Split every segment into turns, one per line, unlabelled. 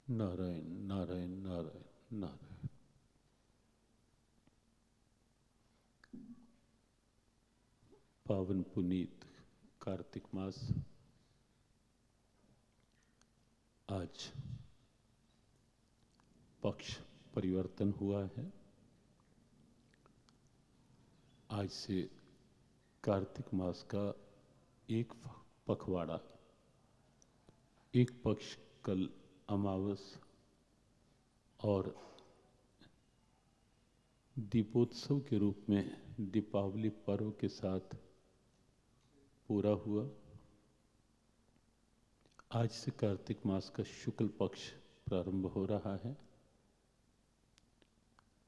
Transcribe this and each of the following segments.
नारायण नारायण नारायण नारायण। पावन पुनीत कार्तिक मास आज पक्ष परिवर्तन हुआ है। आज से कार्तिक मास का एक पखवाड़ा, एक पक्ष कल अमावस और दीपोत्सव के रूप में दीपावली पर्व के साथ पूरा हुआ। आज से कार्तिक मास का शुक्ल पक्ष प्रारंभ हो रहा है।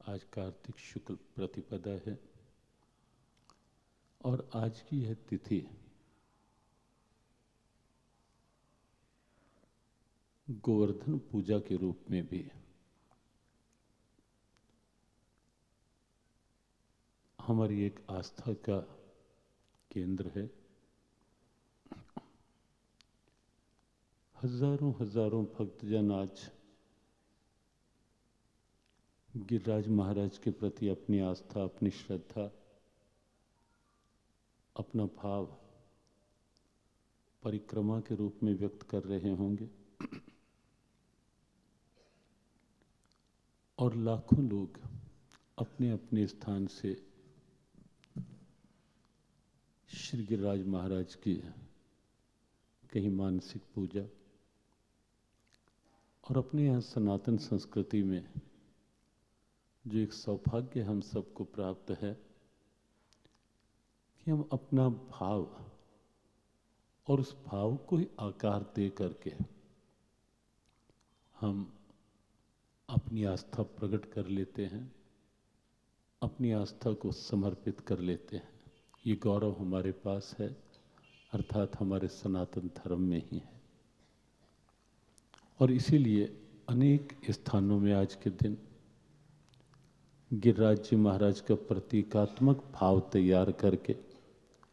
आज कार्तिक शुक्ल प्रतिपदा है और आज की यह तिथि गोवर्धन पूजा के रूप में भी हमारी एक आस्था का केंद्र है। हजारों हजारों भक्तजन आज गिरिराज महाराज के प्रति अपनी आस्था, अपनी श्रद्धा, अपना भाव परिक्रमा के रूप में व्यक्त कर रहे होंगे और लाखों लोग अपने अपने स्थान से श्री गिरिराज महाराज की कहीं मानसिक पूजा और अपने यहाँ सनातन संस्कृति में जो एक सौभाग्य हम सबको प्राप्त है कि हम अपना भाव और उस भाव को ही आकार दे करके हम अपनी आस्था प्रकट कर लेते हैं, अपनी आस्था को समर्पित कर लेते हैं। ये गौरव हमारे पास है, अर्थात हमारे सनातन धर्म में ही है। और इसीलिए अनेक स्थानों में आज के दिन गिरिराज जी महाराज का प्रतीकात्मक भाव तैयार करके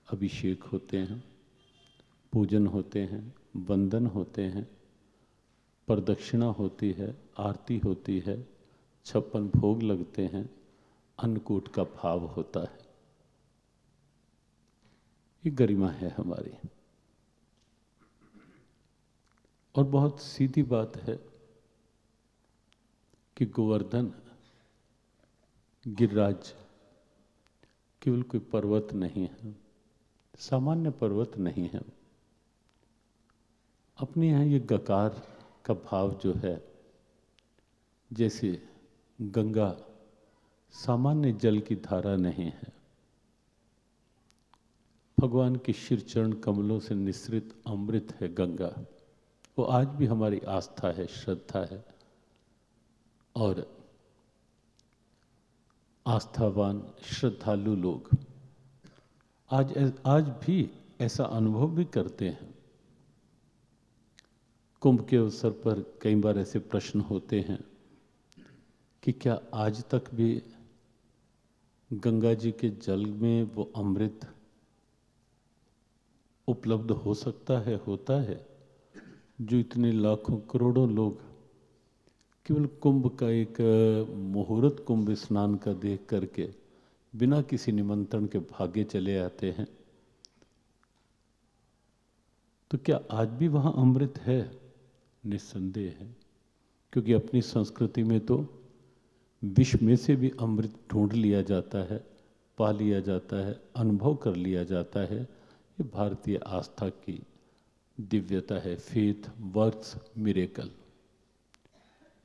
अभिषेक होते हैं, पूजन होते हैं, वंदन होते हैं, प्रदक्षिणा होती है, आरती होती है, 56 भोग लगते हैं, अन्नकूट का भाव होता है। ये गरिमा है हमारी। और बहुत सीधी बात है कि गोवर्धन गिरिराज केवल कोई पर्वत नहीं है, सामान्य पर्वत नहीं है। अपने यहाँ ये गकार का भाव जो है, जैसे गंगा सामान्य जल की धारा नहीं है, भगवान के शिर चरण कमलों से निस्रित अमृत है गंगा। वो आज भी हमारी आस्था है, श्रद्धा है। और आस्थावान श्रद्धालु लोग आज भी ऐसा अनुभव भी करते हैं। कुंभ के अवसर पर कई बार ऐसे प्रश्न होते हैं कि क्या आज तक भी गंगा जी के जल में वो अमृत उपलब्ध हो सकता है, होता है, जो इतने लाखों करोड़ों लोग केवल कुंभ का एक मुहूर्त कुंभ स्नान का देख करके बिना किसी निमंत्रण के भागे चले आते हैं। तो क्या आज भी वहाँ अमृत है? निस्संदेह है, क्योंकि अपनी संस्कृति में तो विष में से भी अमृत ढूंढ लिया जाता है, पा लिया जाता है, अनुभव कर लिया जाता है। ये भारतीय आस्था की दिव्यता है। फेथ वर्क्स मिरेकल,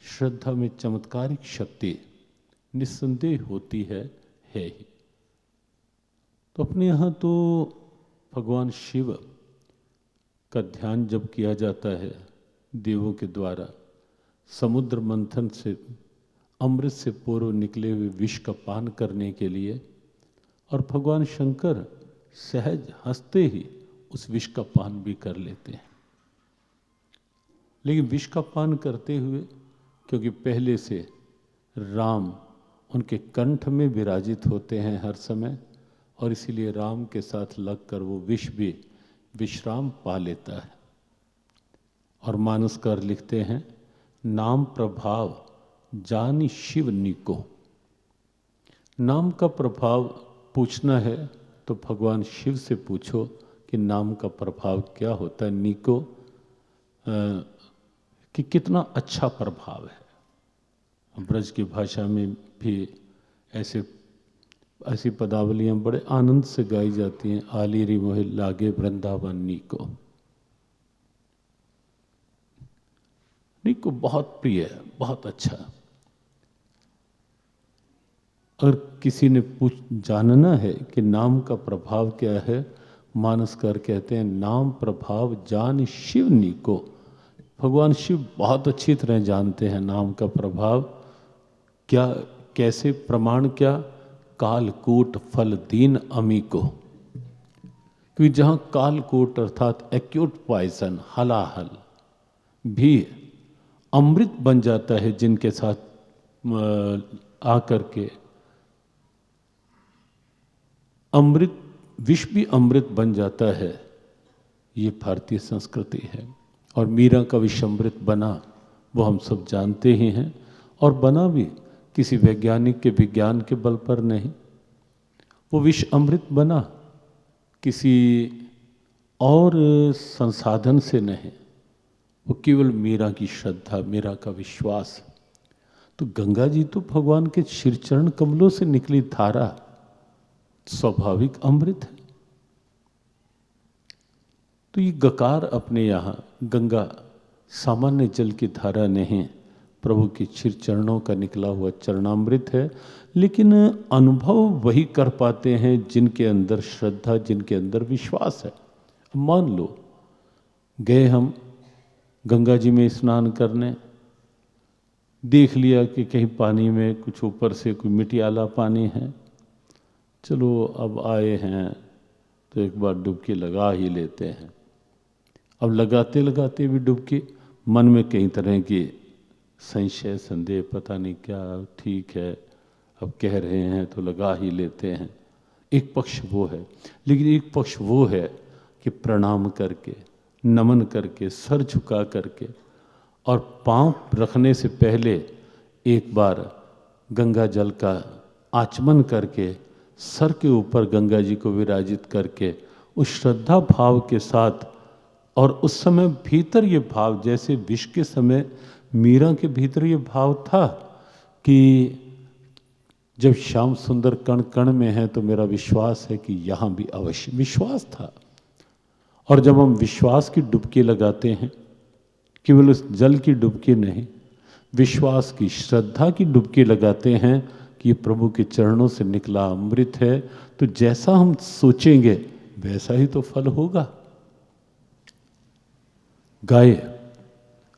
श्रद्धा में चमत्कारिक शक्ति निस्संदेह होती है ही। तो अपने यहाँ तो भगवान शिव का ध्यान जब किया जाता है देवों के द्वारा, समुद्र मंथन से अमृत से पूर्व निकले हुए विष का पान करने के लिए, और भगवान शंकर सहज हंसते ही उस विष का पान भी कर लेते हैं। लेकिन विष का पान करते हुए, क्योंकि पहले से राम उनके कंठ में विराजित होते हैं हर समय, और इसीलिए राम के साथ लगकर वो विष भी विश्राम पा लेता है। और मानसकार लिखते हैं नाम प्रभाव जानी शिव निको। नाम का प्रभाव पूछना है तो भगवान शिव से पूछो कि नाम का प्रभाव क्या होता है। निको कि कितना अच्छा प्रभाव है। ब्रज की भाषा में भी ऐसी पदावलियां बड़े आनंद से गाई जाती हैं। आली री मोहि लागे वृंदावन निको। निको बहुत प्रिय है, बहुत अच्छा। अगर किसी ने जानना है कि नाम का प्रभाव क्या है, मानसकार कहते हैं नाम प्रभाव जान शिव निको। भगवान शिव बहुत अच्छी तरह जानते हैं नाम का प्रभाव क्या, कैसे, प्रमाण क्या। कालकूट फल दीन अमी को। क्योंकि जहां कालकूट अर्थात एक्यूट पॉइजन, हलाहल भी अमृत बन जाता है जिनके साथ आकर के, अमृत विष भी अमृत बन जाता है। ये भारतीय संस्कृति है। और मीरा का विषमृत बना वो हम सब जानते ही हैं। और बना भी किसी वैज्ञानिक के विज्ञान के बल पर नहीं। वो विष अमृत बना किसी और संसाधन से नहीं, वो केवल मीरा की श्रद्धा, मीरा का विश्वास। तो गंगा जी तो भगवान के शिरचरण कमलों से निकली धारा, स्वाभाविक अमृत है। तो ये गकार अपने यहाँ गंगा सामान्य जल की धारा नहीं, प्रभु के चिर चरणों का निकला हुआ चरणामृत है। लेकिन अनुभव वही कर पाते हैं जिनके अंदर श्रद्धा, जिनके अंदर विश्वास है। मान लो गए हम गंगा जी में स्नान करने, देख लिया कि कहीं पानी में कुछ ऊपर से कोई मिटियाला पानी है, चलो अब आए हैं तो एक बार डुबकी लगा ही लेते हैं। अब लगाते लगाते भी डुबकी, मन में कई तरह की संशय, संदेह, पता नहीं क्या, ठीक है अब कह रहे हैं तो लगा ही लेते हैं। एक पक्ष वो है। लेकिन एक पक्ष वो है कि प्रणाम करके, नमन करके, सर झुका करके और पांव रखने से पहले एक बार गंगा जल का आचमन करके सर के ऊपर गंगा जी को विराजित करके उस श्रद्धा भाव के साथ, और उस समय भीतर ये भाव, जैसे विष के समय मीरा के भीतर ये भाव था कि जब श्याम सुंदर कण कण में है तो मेरा विश्वास है कि यहाँ भी अवश्य, विश्वास था। और जब हम विश्वास की डुबकी लगाते हैं, केवल उस जल की डुबकी नहीं, विश्वास की, श्रद्धा की डुबकी लगाते हैं कि ये प्रभु के चरणों से निकला अमृत है, तो जैसा हम सोचेंगे वैसा ही तो फल होगा। गाय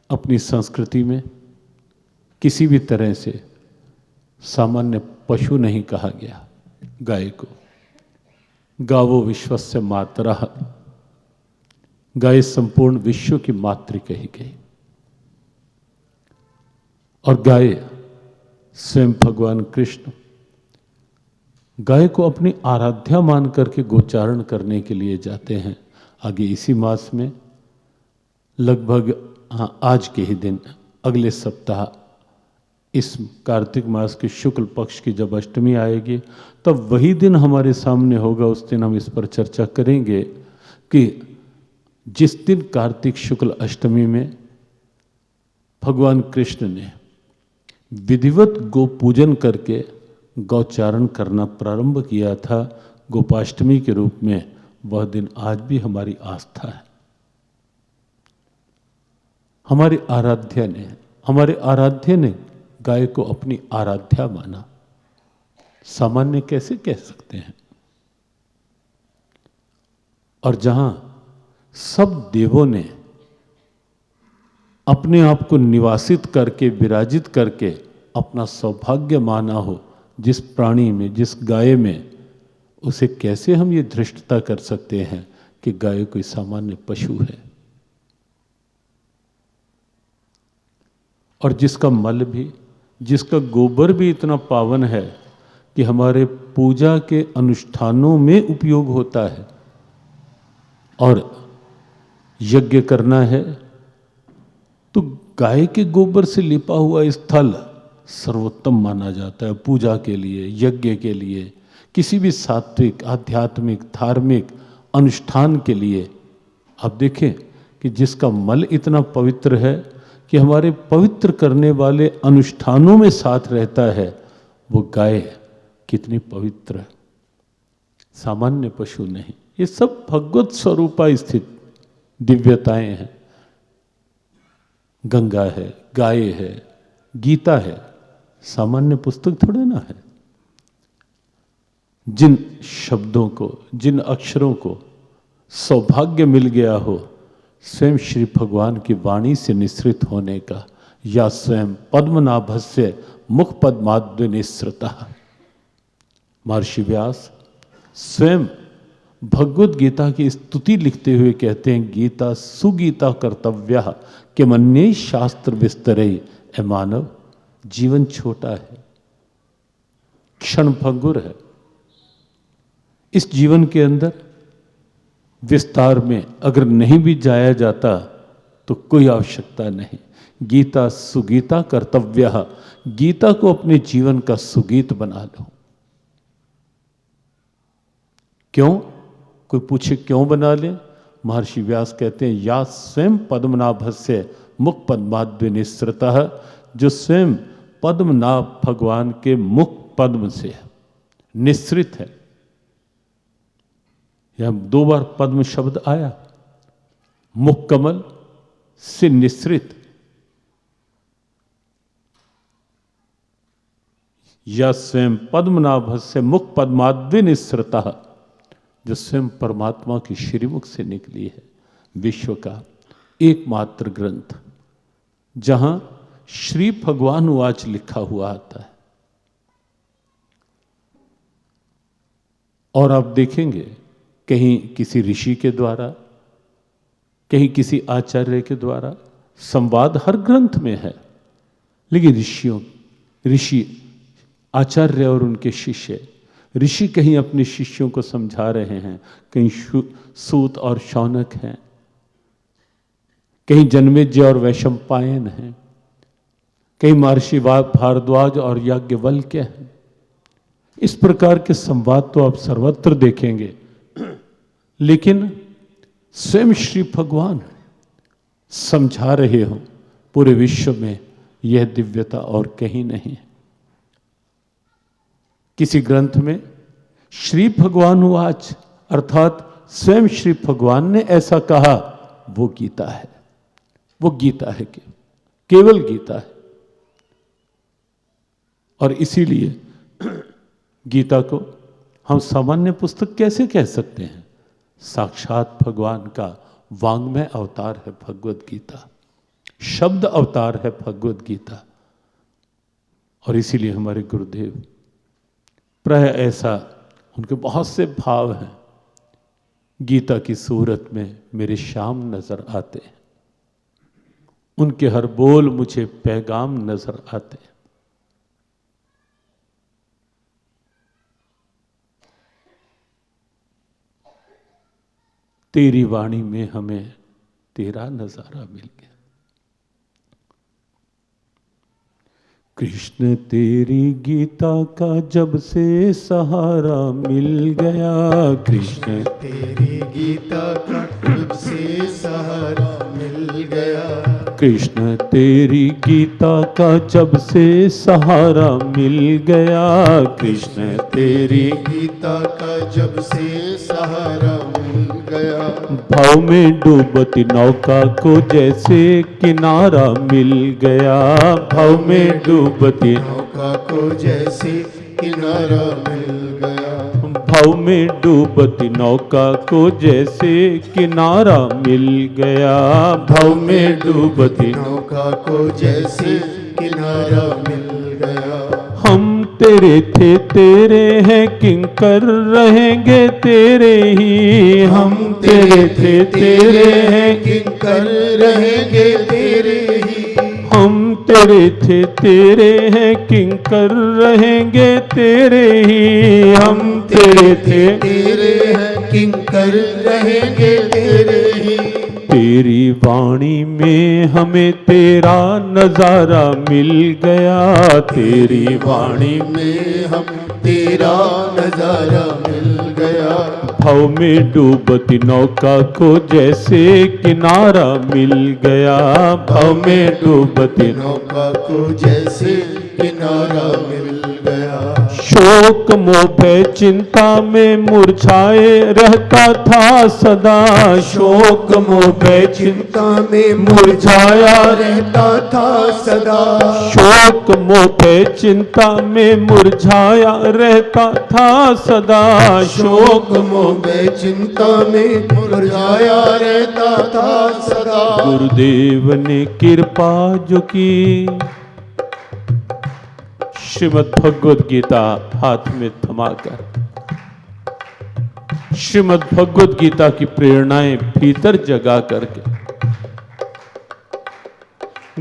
अपनी संस्कृति में किसी भी तरह से सामान्य पशु नहीं कहा गया। गाय को गावो विश्वस्य मातरः, गाय संपूर्ण विश्व की मातृ कही गई। और गाय स्वयं भगवान कृष्ण गाय को अपनी आराध्या मान करके गोचारण करने के लिए जाते हैं। आगे इसी मास में लगभग आज के ही दिन, अगले सप्ताह, इस कार्तिक मास के शुक्ल पक्ष की जब अष्टमी आएगी तब वही दिन हमारे सामने होगा। उस दिन हम इस पर चर्चा करेंगे कि जिस दिन कार्तिक शुक्ल अष्टमी में भगवान कृष्ण ने विधिवत गो पूजन करके गौचारण करना प्रारंभ किया था गोपाष्टमी के रूप में, वह दिन आज भी हमारी आस्था है। हमारे आराध्य ने गाय को अपनी आराध्या माना। सामान्य कैसे कह सकते हैं? और जहां सब देवों ने अपने आप को निवासित करके, विराजित करके अपना सौभाग्य माना हो जिस प्राणी में, जिस गाय में, उसे कैसे हम ये धृष्टता कर सकते हैं कि गाय कोई सामान्य पशु है? और जिसका मल भी, जिसका गोबर भी इतना पावन है कि हमारे पूजा के अनुष्ठानों में उपयोग होता है। और यज्ञ करना है तो गाय के गोबर से लिपा हुआ स्थल सर्वोत्तम माना जाता है पूजा के लिए, यज्ञ के लिए, किसी भी सात्विक, आध्यात्मिक, धार्मिक अनुष्ठान के लिए। आप देखें कि जिसका मल इतना पवित्र है कि हमारे पवित्र करने वाले अनुष्ठानों में साथ रहता है, वो गाय कितनी पवित्र है, सामान्य पशु नहीं। ये सब भगवत स्वरूपा स्थित दिव्यताएं हैं। गंगा है, गाय है, गीता है, सामान्य पुस्तक थोड़े ना है। जिन शब्दों को, जिन अक्षरों को सौभाग्य मिल गया हो स्वयं श्री भगवान की वाणी से निसृत होने का, या स्वयं पद्मनाभस्य मुख पद्माद्य निसृतः। महर्षि व्यास स्वयं भगवत गीता की स्तुति लिखते हुए कहते हैं, गीता सुगीता कर्तव्य के मन्ये शास्त्र विस्तरे। ए मानव, जीवन छोटा है, क्षण भंगुर है। इस जीवन के अंदर विस्तार में अगर नहीं भी जाया जाता तो कोई आवश्यकता नहीं। गीता सुगीता कर्तव्य, गीता को अपने जीवन का सुगीत बना लो। क्यों? कोई पूछे क्यों बना ले? महर्षि व्यास कहते हैं, या स्वयं पद्मनाभस्य मुख पद्माद्य निसृतः, जो स्वयं पद्मनाभ भगवान के मुख पद्म से निसृत है। यह 2 बार पद्म शब्द आया, मुख कमल से निसृत। या स्वयं पद्मनाभ से मुख पद्माद्य निसृतः, जो स्वयं परमात्मा की श्रीमुख से निकली है। विश्व का एकमात्र ग्रंथ जहां श्री भगवान वाच लिखा हुआ आता है। और आप देखेंगे कहीं किसी ऋषि के द्वारा, कहीं किसी आचार्य के द्वारा संवाद हर ग्रंथ में है, लेकिन ऋषि आचार्य और उनके शिष्य, ऋषि कहीं अपने शिष्यों को समझा रहे हैं, कहीं सूत और शौनक हैं, कहीं जन्मेजय और वैशंपायन हैं, कहीं महर्षि भारद्वाज और याज्ञवल्क्य हैं। इस प्रकार के संवाद तो आप सर्वत्र देखेंगे, लेकिन स्वयं श्री भगवान समझा रहे हो पूरे विश्व में, यह दिव्यता और कहीं नहीं है। किसी ग्रंथ में श्री भगवान वाच अर्थात स्वयं श्री भगवान ने ऐसा कहा, वो गीता है। वो गीता है, केवल गीता है। और इसीलिए गीता को हम सामान्य पुस्तक कैसे कह सकते हैं? साक्षात भगवान का वांग्मय अवतार है भगवत गीता, शब्द अवतार है भगवत गीता। और इसीलिए हमारे गुरुदेव प्राय ऐसा, उनके बहुत से भाव हैं, गीता की सूरत में मेरे श्याम नजर आते हैं, उनके हर बोल मुझे पैगाम नजर आते हैं। तेरी वाणी में हमें तेरा नजारा मिल गया। कृष्ण तेरी गीता का जब से सहारा मिल गया, कृष्ण
तेरी गीता का जब से सहारा मिल गया,
कृष्ण तेरी गीता का जब से सहारा मिल गया, कृष्ण तेरी
गीता का जब से सहारा मिल गया।
भाव में डूबती नौका को जैसे किनारा मिल गया, भाव में डूबती
नौका को जैसे किनारा मिल गया,
भाव में डूबती नौका को जैसे किनारा मिल गया, भाव में डूबती
नौका को जैसे किनारा मिल गया।
हम तेरे थे तेरे हैं किंकर रहेंगे तेरे ही, हम तेरे थे तेरे हैं
किंकर रहेंगे तेरे ही,
हम तेरे थे तेरे हैं किंकर रहेंगे तेरे ही, हम तेरे थे
तेरे हैं किंकर रहेंगे तेरे ही।
तेरी वाणी में हमें तेरा नजारा मिल गया, तेरी वाणी
में हम तेरा नजारा मिल गया।
भव में डूबती नौका को जैसे किनारा मिल गया, भव में डूबती
नौका को जैसे किनारा मिल गया।
शोक मोह भय चिंता में मुरझाए रहता था सदा, शोक मोह भय चिंता
में मुरझाया रहता था सदा।
शोक मोह भय चिंता में मुरझाया रहता था सदा,
शोक मोह भय चिंता में मुरझाया रहता था सदा।
गुरुदेव ने कृपा जो की, श्रीमद् भगवद गीता हाथ में थमाकर श्रीमद् भगवद गीता की प्रेरणाएं भीतर जगा करके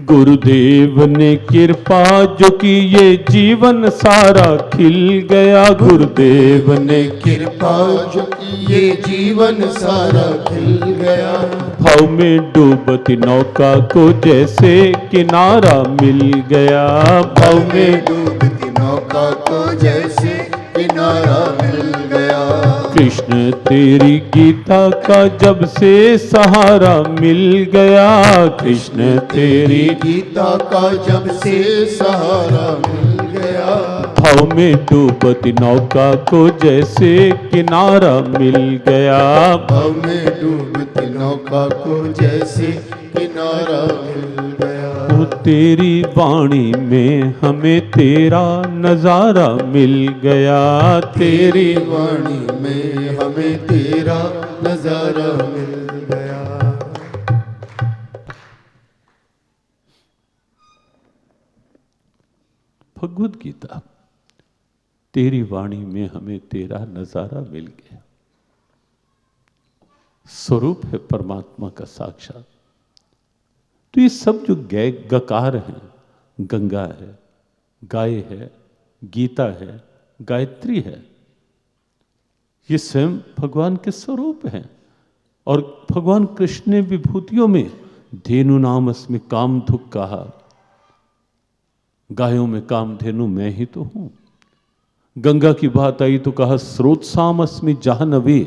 गुरुदेव ने कृपा जो की ये जीवन सारा खिल गया, गुरुदेव ने
कृपा जो की ये जीवन सारा खिल गया।
भाव में डूबती नौका को जैसे किनारा मिल गया, भाव में
डूबती नौका को जैसे किनारा मिल गया।
कृष्ण तेरी गीता का जब से सहारा मिल गया, कृष्ण तेरी
गीता का जब से सहारा मिल गया।
भाव में डूबती नौका को जैसे किनारा मिल गया,
भाव में डूबती नौका को जैसे किनारा मिल गया।
वो तेरी वाणी में हमें तेरा नजारा मिल गया, तेरी
वाणी में हमें तेरा नजारा मिल गया।
भगवद गीता, तेरी वाणी में हमें तेरा नजारा मिल गया। स्वरूप है परमात्मा का साक्षात। तो ये सब जो गकार हैं, गंगा है, गाय है, गीता है, गायत्री है, ये स्वयं भगवान के स्वरूप हैं। और भगवान कृष्ण ने विभूतियों में धेनु नाम अस्मि कामधुक कहा, गायों में कामधेनु मैं ही तो हूं। गंगा की बात आई तो कहा स्रोत साम अस्मि जाह्नवी,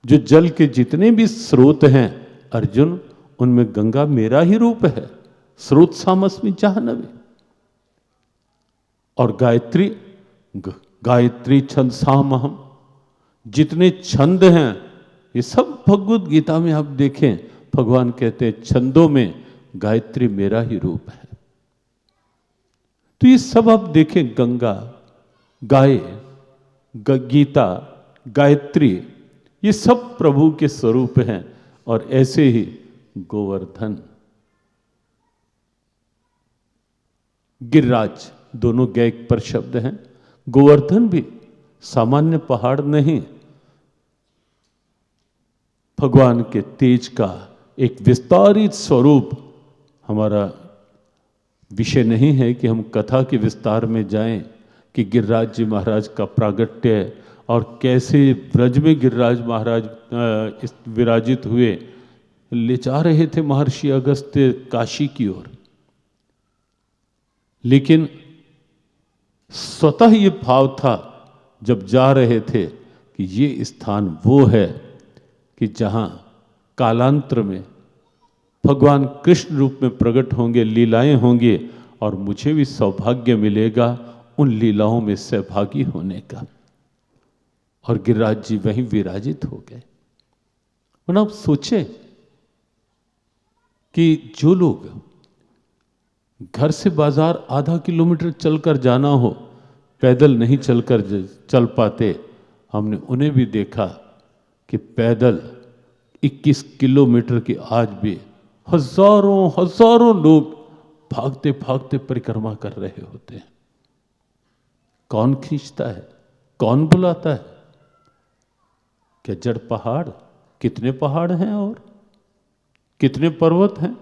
जो जल के जितने भी स्रोत हैं अर्जुन, उनमें गंगा मेरा ही रूप है, स्रोत सामस्मि जाह्नवी। और गायत्री, गायत्री छंद सामहम, जितने छंद हैं ये सब भगवद गीता में आप देखें, भगवान कहते हैं छंदों में गायत्री मेरा ही रूप है। तो ये सब आप देखें, गंगा, गाय, गीता, गायत्री, ये सब प्रभु के स्वरूप हैं। और ऐसे ही गोवर्धन, गिरिराज, दोनों गैक पर शब्द हैं। गोवर्धन भी सामान्य पहाड़ नहीं, भगवान के तेज का एक विस्तारित स्वरूप। हमारा विषय नहीं है कि हम कथा के विस्तार में जाएं कि गिरिराज जी महाराज का प्रागट्य और कैसे ब्रज में गिरिराज महाराज विराजित हुए, ले जा रहे थे महर्षि अगस्त्य काशी की ओर। लेकिन स्वतः ये भाव था जब जा रहे थे कि ये स्थान वो है कि जहां कालांतर में भगवान कृष्ण रूप में प्रकट होंगे, लीलाएं होंगी, और मुझे भी सौभाग्य मिलेगा उन लीलाओं में सहभागी होने का। और गिरिराज जी वहीं विराजित हो गए। और आप सोचें कि जो लोग घर से बाजार आधा किलोमीटर चलकर जाना हो, पैदल नहीं चल पाते, हमने उन्हें भी देखा कि पैदल 21 किलोमीटर की आज भी हजारों हजारों लोग भागते भागते परिक्रमा कर रहे होते हैं। कौन खींचता है, कौन बुलाता है? क्या जड़ पहाड़? कितने पहाड़ हैं और कितने पर्वत हैं?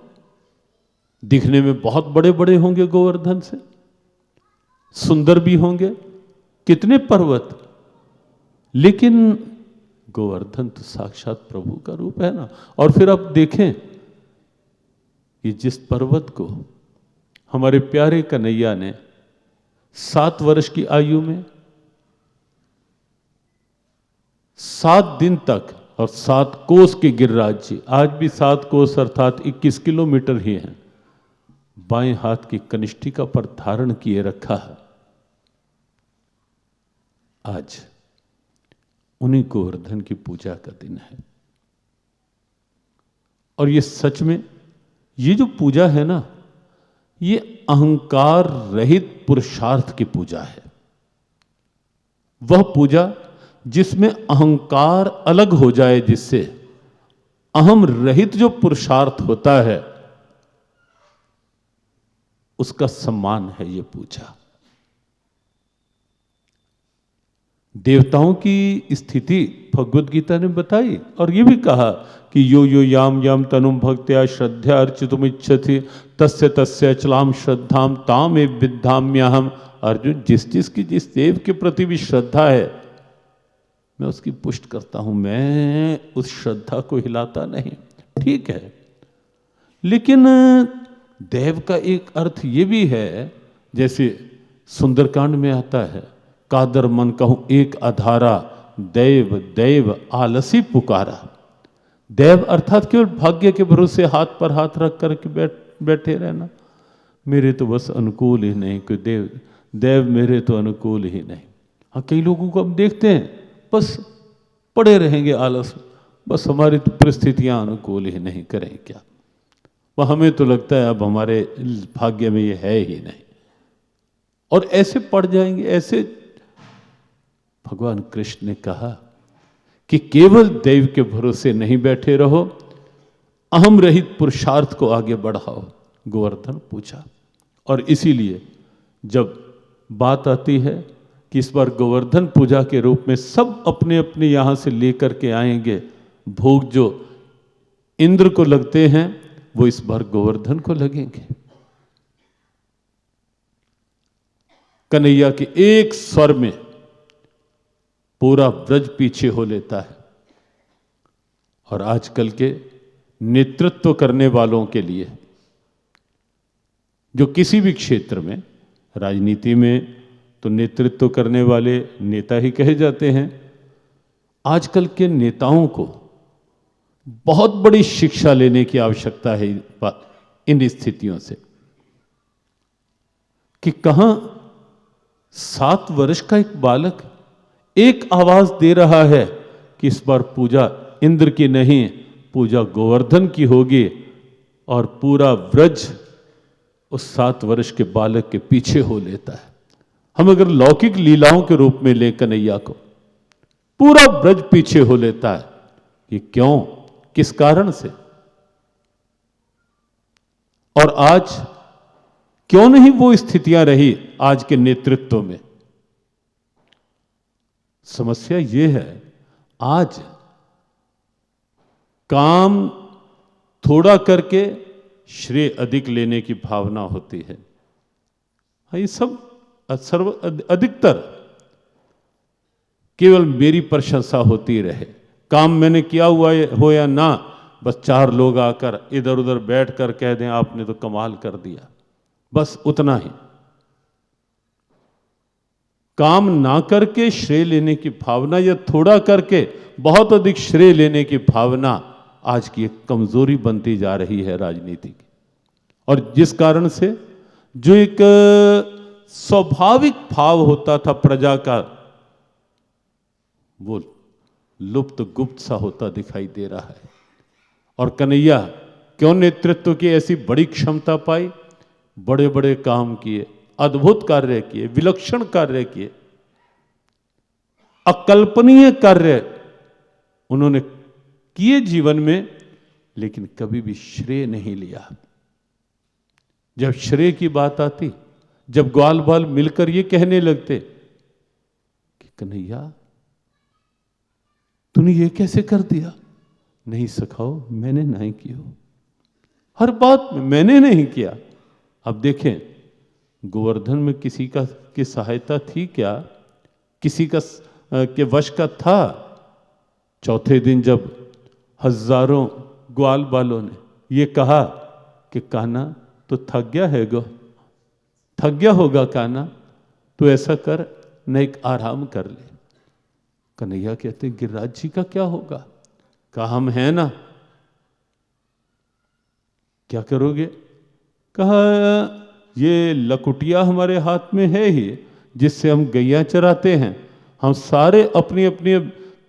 दिखने में बहुत बड़े बड़े होंगे, गोवर्धन से सुंदर भी होंगे, कितने पर्वत, लेकिन गोवर्धन तो साक्षात प्रभु का रूप है ना। और फिर आप देखें कि जिस पर्वत को हमारे प्यारे कन्हैया ने 7 वर्ष की आयु में 7 दिन तक और 7 कोस के गिरिराज जी, आज भी 7 कोस अर्थात 21 किलोमीटर ही हैं, बाएं हाथ की कनिष्ठिका पर धारण किए रखा है। आज उन्हीं गोवर्धन की पूजा का दिन है। और ये सच में ये जो पूजा है ना, ये अहंकार रहित पुरुषार्थ की पूजा है। वह पूजा जिसमें अहंकार अलग हो जाए, जिससे अहम रहित जो पुरुषार्थ होता है उसका सम्मान है ये पूजा। देवताओं की स्थिति भगवद गीता ने बताई और ये भी कहा कि यो यो याम याम तनुम भक्त्या श्रद्धा अर्चितुम इच्छति तस्य तस्य अचलाम श्रद्धाम ताम एव विद्धाम्यहम। अर्जुन, जिस की जिस देव के प्रति भी श्रद्धा है मैं उसकी पुष्ट करता हूं, मैं उस श्रद्धा को हिलाता नहीं। ठीक है, लेकिन देव का एक अर्थ ये भी है, जैसे सुंदरकांड में आता है, कादर मन कहूं एक अधारा, देव देव आलसी पुकारा। देव अर्थात केवल भाग्य के भरोसे हाथ पर हाथ रख करके बैठे रहना, मेरे तो बस अनुकूल ही नहीं, कोई देव मेरे तो अनुकूल ही नहीं। हाँ, कई लोगों को हम देखते हैं बस पड़े रहेंगे आलस, बस हमारी तो परिस्थितियां अनुकूल ही नहीं, करें क्या। वह हमें तो लगता है अब हमारे भाग्य में ये है ही नहीं, और ऐसे पड़ जाएंगे। ऐसे भगवान कृष्ण ने कहा कि केवल देव के भरोसे नहीं बैठे रहो, अहम रहित पुरुषार्थ को आगे बढ़ाओ। गोवर्धन पूछा, और इसीलिए जब बात आती है कि इस बार गोवर्धन पूजा के रूप में सब अपने अपने यहां से लेकर के आएंगे, भोग जो इंद्र को लगते हैं वो इस बार गोवर्धन को लगेंगे। कन्हैया के एक स्वर में पूरा ब्रज पीछे हो लेता है। और आजकल के नेतृत्व करने वालों के लिए, जो किसी भी क्षेत्र में, राजनीति में तो नेतृत्व करने वाले नेता ही कहे जाते हैं, आजकल के नेताओं को बहुत बड़ी शिक्षा लेने की आवश्यकता है इन स्थितियों से, कि कहां 7 वर्ष का एक बालक एक आवाज दे रहा है कि इस बार पूजा इंद्र की नहीं, पूजा गोवर्धन की होगी, और पूरा ब्रज उस 7 वर्ष के बालक के पीछे हो लेता है। हम अगर लौकिक लीलाओं के रूप में ले कन्हैया को, पूरा ब्रज पीछे हो लेता है कि क्यों, किस कारण से। और आज क्यों नहीं वो स्थितियां रही आज के नेतृत्व में। समस्या ये है, आज काम थोड़ा करके श्रेय अधिक लेने की भावना होती है। हाँ, ये सब अधिकतर केवल मेरी प्रशंसा होती रहे, काम मैंने किया हुआ हो या ना, बस 4 लोग आकर इधर उधर बैठ कर कह दें आपने तो कमाल कर दिया, बस उतना ही। काम ना करके श्रेय लेने की भावना, या थोड़ा करके बहुत अधिक श्रेय लेने की भावना आज की एक कमजोरी बनती जा रही है राजनीति की। और जिस कारण से जो एक स्वाभाविक भाव होता था प्रजा का, वो लुप्त गुप्त सा होता दिखाई दे रहा है। और कन्हैया क्यों नेतृत्व की ऐसी बड़ी क्षमता पाई, बड़े बड़े काम किए, अद्भुत कार्य किए, विलक्षण कार्य किए, अकल्पनीय कार्य उन्होंने किए जीवन में, लेकिन कभी भी श्रेय नहीं लिया। जब श्रेय की बात आती, जब ग्वाल बाल मिलकर ये कहने लगते कि कन्हैया तूने ये कैसे कर दिया, नहीं सखाओ मैंने नहीं किया, हर बात में मैंने नहीं किया। अब देखें, गोवर्धन में किसी का की सहायता थी क्या, किसी का के वश का था? चौथे दिन जब हजारों ग्वाल बालों ने ये कहा कि कान्हा तो थक गया है गो, थक गया होगा कान्हा, तो ऐसा कर न एक आराम कर ले। कन्हैया कहते गिरिराज जी का क्या होगा? कहा हम हैं ना, क्या करोगे? कहा ये लकुटिया हमारे हाथ में है ही, जिससे हम गैया चराते हैं। हम सारे अपनी अपनी,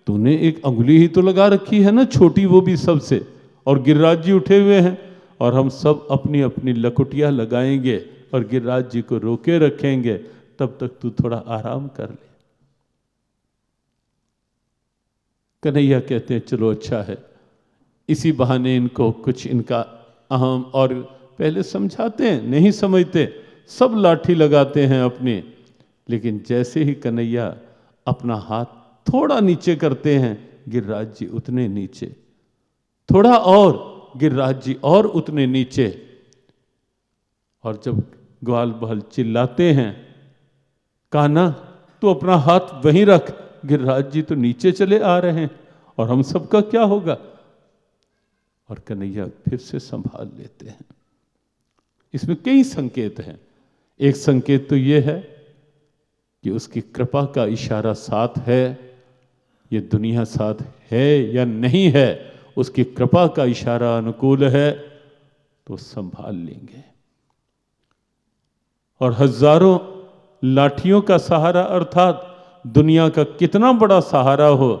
तूने एक अंगुली ही तो लगा रखी है ना छोटी, वो भी सबसे, और गिरिराज जी उठे हुए हैं, और हम सब अपनी अपनी लकुटिया लगाएंगे और गिरिराज जी को रोके रखेंगे, तब तक तू थोड़ा आराम कर ले। कन्हैया कहते हैं चलो अच्छा है, इसी बहाने इनको कुछ इनका अहम, और पहले समझाते हैं, नहीं समझते, सब लाठी लगाते हैं अपनी, लेकिन जैसे ही कन्हैया अपना हाथ थोड़ा नीचे करते हैं, गिरिराज जी उतने नीचे, थोड़ा और, गिरिराज जी और उतने नीचे। और जब ग्वाल बहल चिल्लाते हैं कान्हा तू अपना हाथ वहीं रख, गिरिराज जी तो नीचे चले आ रहे हैं और हम सबका क्या होगा? और कन्हैया फिर से संभाल लेते हैं। इसमें कई संकेत हैं। एक संकेत तो यह है कि उसकी कृपा का इशारा साथ है, ये दुनिया साथ है या नहीं है, उसकी कृपा का इशारा अनुकूल है तो संभाल लेंगे। और हजारों लाठियों का सहारा अर्थात दुनिया का कितना बड़ा सहारा हो,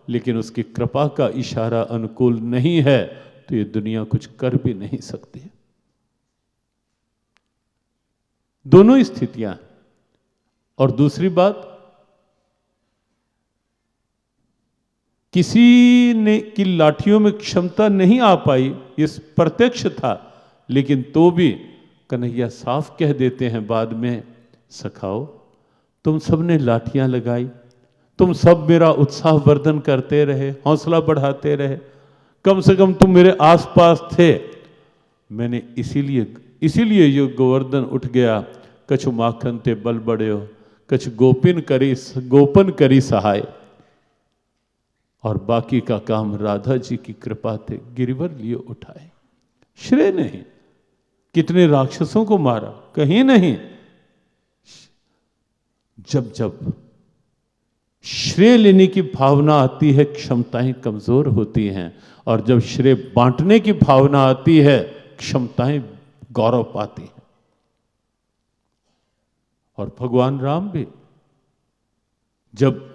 लेकिन उसकी कृपा का इशारा अनुकूल नहीं है तो ये दुनिया कुछ कर भी नहीं सकती। दोनों स्थितियां। और दूसरी बात, किसी ने की लाठियों में क्षमता नहीं आ पाई, ये प्रत्यक्ष था, लेकिन तो भी कन्हैया साफ कह देते हैं बाद में, सखाओ तुम सब ने लाठियां लगाई, तुम सब मेरा उत्साह वर्धन करते रहे, हौसला बढ़ाते रहे, कम से कम तुम मेरे आसपास थे, मैंने इसीलिए ये गोवर्धन उठ गया। कछु माखन ते बल बड़े हो, कछ गोपन करी सहाय, और बाकी का काम राधा जी की कृपा थे गिरिवर लिए उठाए। श्रेय नहीं, कितने राक्षसों को मारा, कहीं नहीं। जब जब श्रेय लेने की भावना आती है, क्षमताएं कमजोर होती हैं, और जब श्रेय बांटने की भावना आती है, क्षमताएं गौरव पाती हैं। और भगवान राम भी जब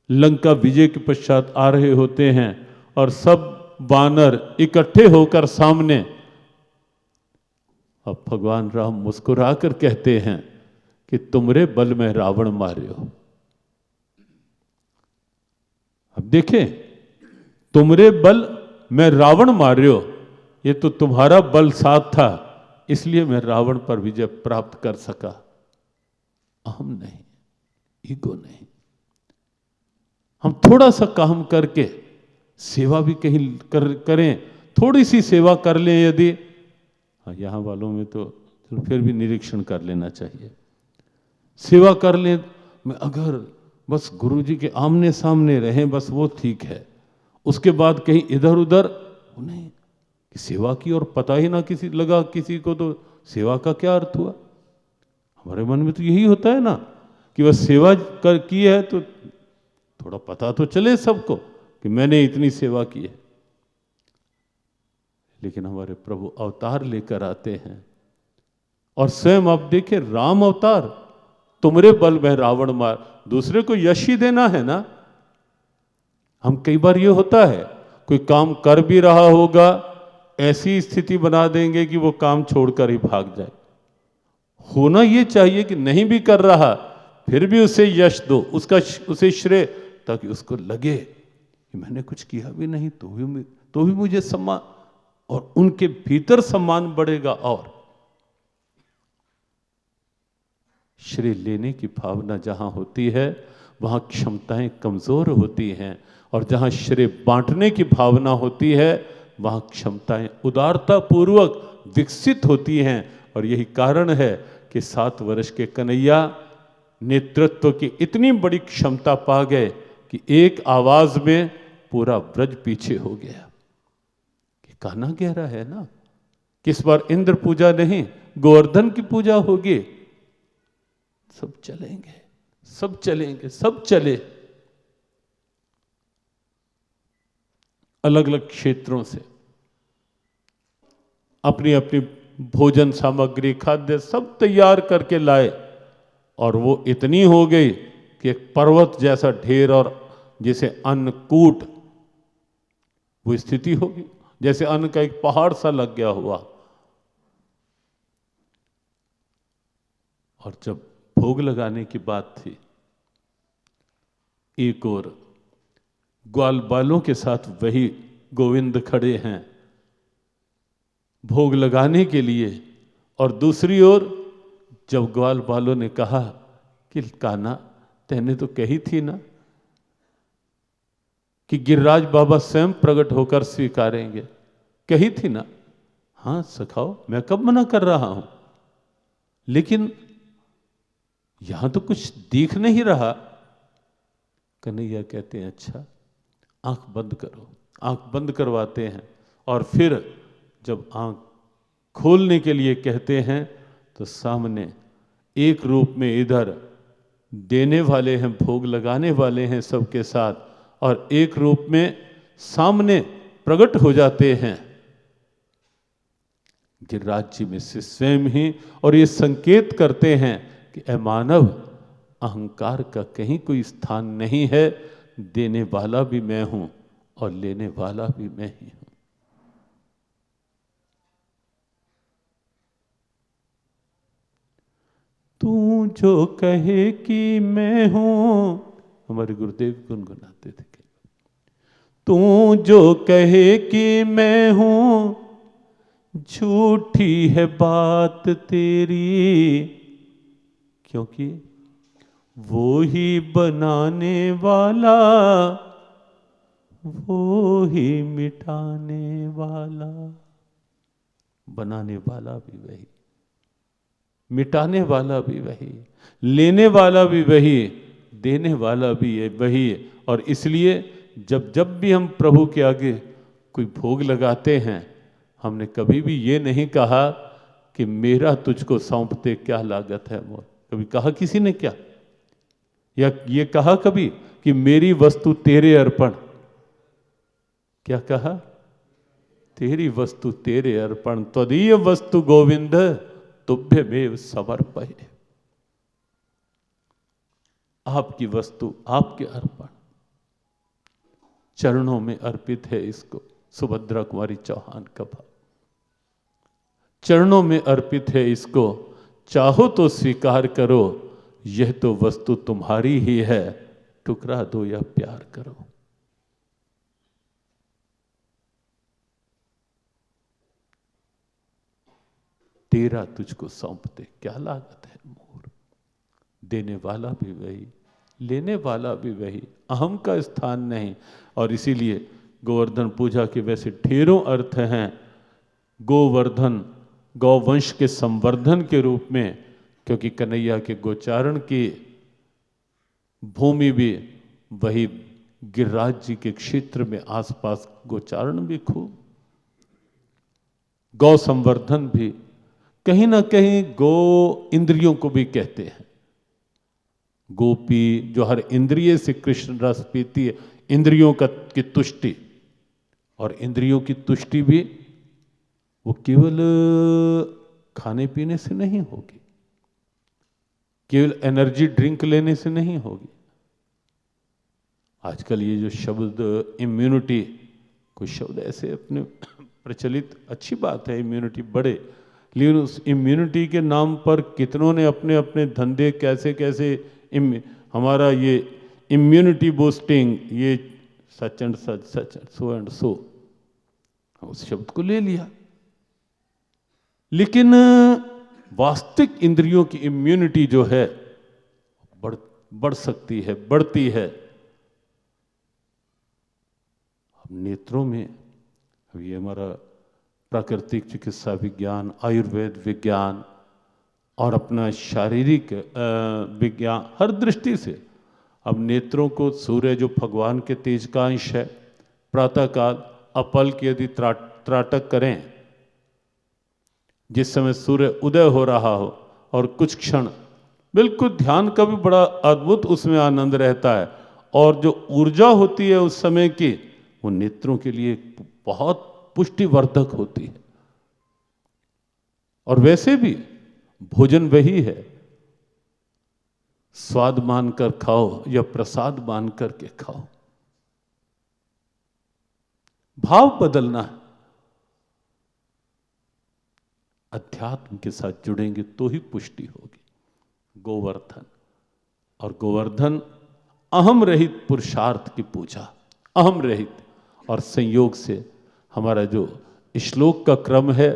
लंका विजय के पश्चात आ रहे होते हैं और सब वानर इकट्ठे होकर सामने, अब भगवान राम मुस्कुरा कर कहते हैं कि तुमरे बल में रावण मारे हो। अब देखें, तुमरे बल में रावण मारे हो, ये तो तुम्हारा बल साथ था, इसलिए मैं रावण पर विजय प्राप्त कर सका। अहम नहीं, ईगो नहीं। हम थोड़ा सा काम करके सेवा भी कहीं करें, थोड़ी सी सेवा कर लें यदि, हाँ यहाँ वालों में तो फिर भी निरीक्षण कर लेना चाहिए, सेवा कर लें, मैं अगर बस गुरु जी के आमने सामने रहें बस वो ठीक है, उसके बाद कहीं इधर उधर नहीं कि सेवा की और पता ही ना किसी लगा किसी को, तो सेवा का क्या अर्थ हुआ? हमारे मन में तो यही होता है ना कि बस सेवा की है तो थोड़ा पता तो चले सबको कि मैंने इतनी सेवा की है। लेकिन हमारे प्रभु अवतार लेकर आते हैं और स्वयं आप देखें, राम अवतार, तुमरे बल में रावण मार, दूसरे को यश ही देना है ना। हम कई बार ये होता है, कोई काम कर भी रहा होगा, ऐसी स्थिति बना देंगे कि वो काम छोड़कर ही भाग जाए। होना ये चाहिए कि नहीं भी कर रहा फिर भी उसे यश दो, उसे श्रेय, ताकि उसको लगे कि मैंने कुछ किया भी नहीं तो भी मुझे सम्मान, और उनके भीतर सम्मान बढ़ेगा। और श्रेय लेने की भावना जहां होती है वहां क्षमताएं कमजोर होती हैं, और जहां श्रेय बांटने की भावना होती है वहां क्षमताएं उदारता पूर्वक विकसित होती हैं। और यही कारण है कि 7 वर्ष के कन्हैया नेतृत्व की इतनी बड़ी क्षमता पा गए कि एक आवाज में पूरा व्रज पीछे हो गया कि कान्हा कह रहा है ना कि इस बार इंद्र पूजा नहीं गोवर्धन की पूजा होगी। सब चलेंगे, सब चलेंगे, सब चले। अलग अलग क्षेत्रों से अपनी अपनी भोजन सामग्री खाद्य सब तैयार करके लाए और वो इतनी हो गई कि एक पर्वत जैसा ढेर और जैसे अन्नकूट वो स्थिति होगी, जैसे अन्न का एक पहाड़ सा लग गया हुआ। और जब भोग लगाने की बात थी, एक और ग्वाल बालों के साथ वही गोविंद खड़े हैं भोग लगाने के लिए, और दूसरी ओर जब ग्वाल बालों ने कहा कि कान्हा तेने तो कही थी ना कि गिरिराज बाबा स्वयं प्रकट होकर स्वीकारेंगे, कही थी ना। हाँ सखाओ, मैं कब मना कर रहा हूं, लेकिन यहां तो कुछ दिख नहीं रहा। कन्हैया कहते हैं अच्छा आंख बंद करो। आंख बंद करवाते हैं और फिर जब आंख खोलने के लिए कहते हैं तो सामने एक रूप में इधर देने वाले हैं, भोग लगाने वाले हैं सबके साथ, और एक रूप में सामने प्रकट हो जाते हैं गिरिराज जी में से स्वयं ही, और ये संकेत करते हैं कि ऐ मानव, अहंकार का कहीं कोई स्थान नहीं है, देने वाला भी मैं हूं और लेने वाला भी मैं ही हूं। तू जो कहे कि मैं हूं, हमारे गुरुदेव गुनगुनाते थे, तू जो कहे कि मैं हूं झूठी है बात तेरी, क्योंकि वो ही बनाने वाला, वो ही मिटाने वाला। बनाने वाला भी वही, मिटाने वाला भी वही, लेने वाला भी वही, देने वाला भी है वही। और इसलिए जब जब भी हम प्रभु के आगे कोई भोग लगाते हैं, हमने कभी भी ये नहीं कहा कि मेरा तुझको सौंपते क्या लागत है मोर। कभी कहा किसी ने क्या? या ये कहा कभी कि मेरी वस्तु तेरे अर्पण? क्या कहा? तेरी वस्तु तेरे अर्पण, त्वदीय वस्तु गोविंद तुभ्यमेव समर्पये। आपकी वस्तु आपके अर्पण, चरणों में अर्पित है। इसको सुभद्रा कुमारी चौहान का भाव, चरणों में अर्पित है इसको, चाहो तो स्वीकार करो, यह तो वस्तु तुम्हारी ही है, ठुकरा दो या प्यार करो। तेरा तुझको सौंपते क्या लागत है मोर। देने वाला भी वही, लेने वाला भी वही, अहम का स्थान नहीं। और इसीलिए गोवर्धन पूजा के वैसे ढेरों अर्थ हैं। गोवर्धन गौवंश के संवर्धन के रूप में, क्योंकि कन्हैया के गोचारण की भूमि भी वही गिरिराज जी के क्षेत्र में आसपास गोचारण भी खूब, गौ संवर्धन भी, कहीं ना कहीं गो इंद्रियों को भी कहते हैं। गोपी जो हर इंद्रिय से कृष्ण रस पीती है, इंद्रियों की तुष्टि, और इंद्रियों की तुष्टि भी वो केवल खाने पीने से नहीं होगी, केवल एनर्जी ड्रिंक लेने से नहीं होगी। आजकल ये जो शब्द इम्यूनिटी, कुछ शब्द ऐसे अपने प्रचलित, अच्छी बात है इम्यूनिटी बढ़े, लेकिन उस इम्यूनिटी के नाम पर कितनों ने अपने अपने धंधे कैसे कैसे हमारा ये इम्यूनिटी बूस्टिंग, ये such and such so and so, उस शब्द को ले लिया। लेकिन वास्तविक इंद्रियों की इम्यूनिटी जो है बढ़ सकती है, बढ़ती है। अब नेत्रों में, अब ये हमारा प्राकृतिक चिकित्सा विज्ञान, आयुर्वेद विज्ञान और अपना शारीरिक विज्ञान, हर दृष्टि से अब नेत्रों को सूर्य जो भगवान के तेज का अंश है, प्रातःकाल अपल की यदि त्राटक करें, जिस समय सूर्य उदय हो रहा हो, और कुछ क्षण बिल्कुल ध्यान का भी बड़ा अद्भुत उसमें आनंद रहता है, और जो ऊर्जा होती है उस समय की, वो नेत्रों के लिए बहुत पुष्टिवर्धक होती है। और वैसे भी भोजन वही है, स्वाद मानकर खाओ या प्रसाद मान करके खाओ, भाव बदलना है। अध्यात्म के साथ जुड़ेंगे तो ही पुष्टि होगी। गोवर्धन, और गोवर्धन अहम रहित पुरुषार्थ की पूजा, अहम रहित, और संयोग से हमारा जो श्लोक का क्रम है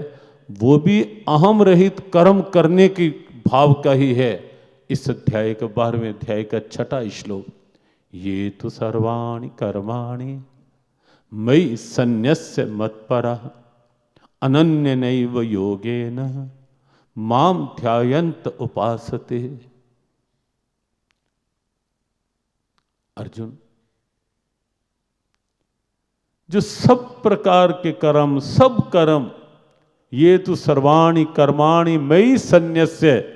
वो भी अहम रहित कर्म करने की भाव का ही है। इस अध्याय का 12वें अध्याय का 6ठा श्लोक, ये तो सर्वाणि कर्माणि मयि सन्न्यस्य मत्परः अनन्यनैव योगेन माम ध्यायन्त उपासते। अर्जुन, जो सब प्रकार के कर्म, सब कर्म, ये तो सर्वाणि कर्माणि मयि सन्न्यस्य,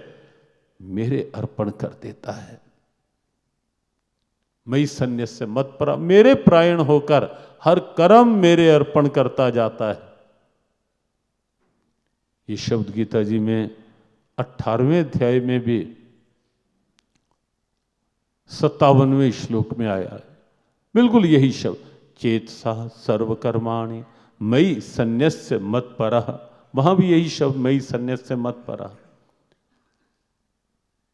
मेरे अर्पण कर देता है। मयि सन्न्यस्य मत्परः, मेरे प्रायण होकर हर कर्म मेरे अर्पण करता जाता है। ये शब्द गीता जी में 18वें अध्याय में भी 57वें श्लोक में आया है, बिल्कुल यही शब्द, चेतसा सर्वकर्माणि मयि सन्न्यस्य मत्परः, वहां भी यही शब्द, मयि सन्न्यस्य मत्परः।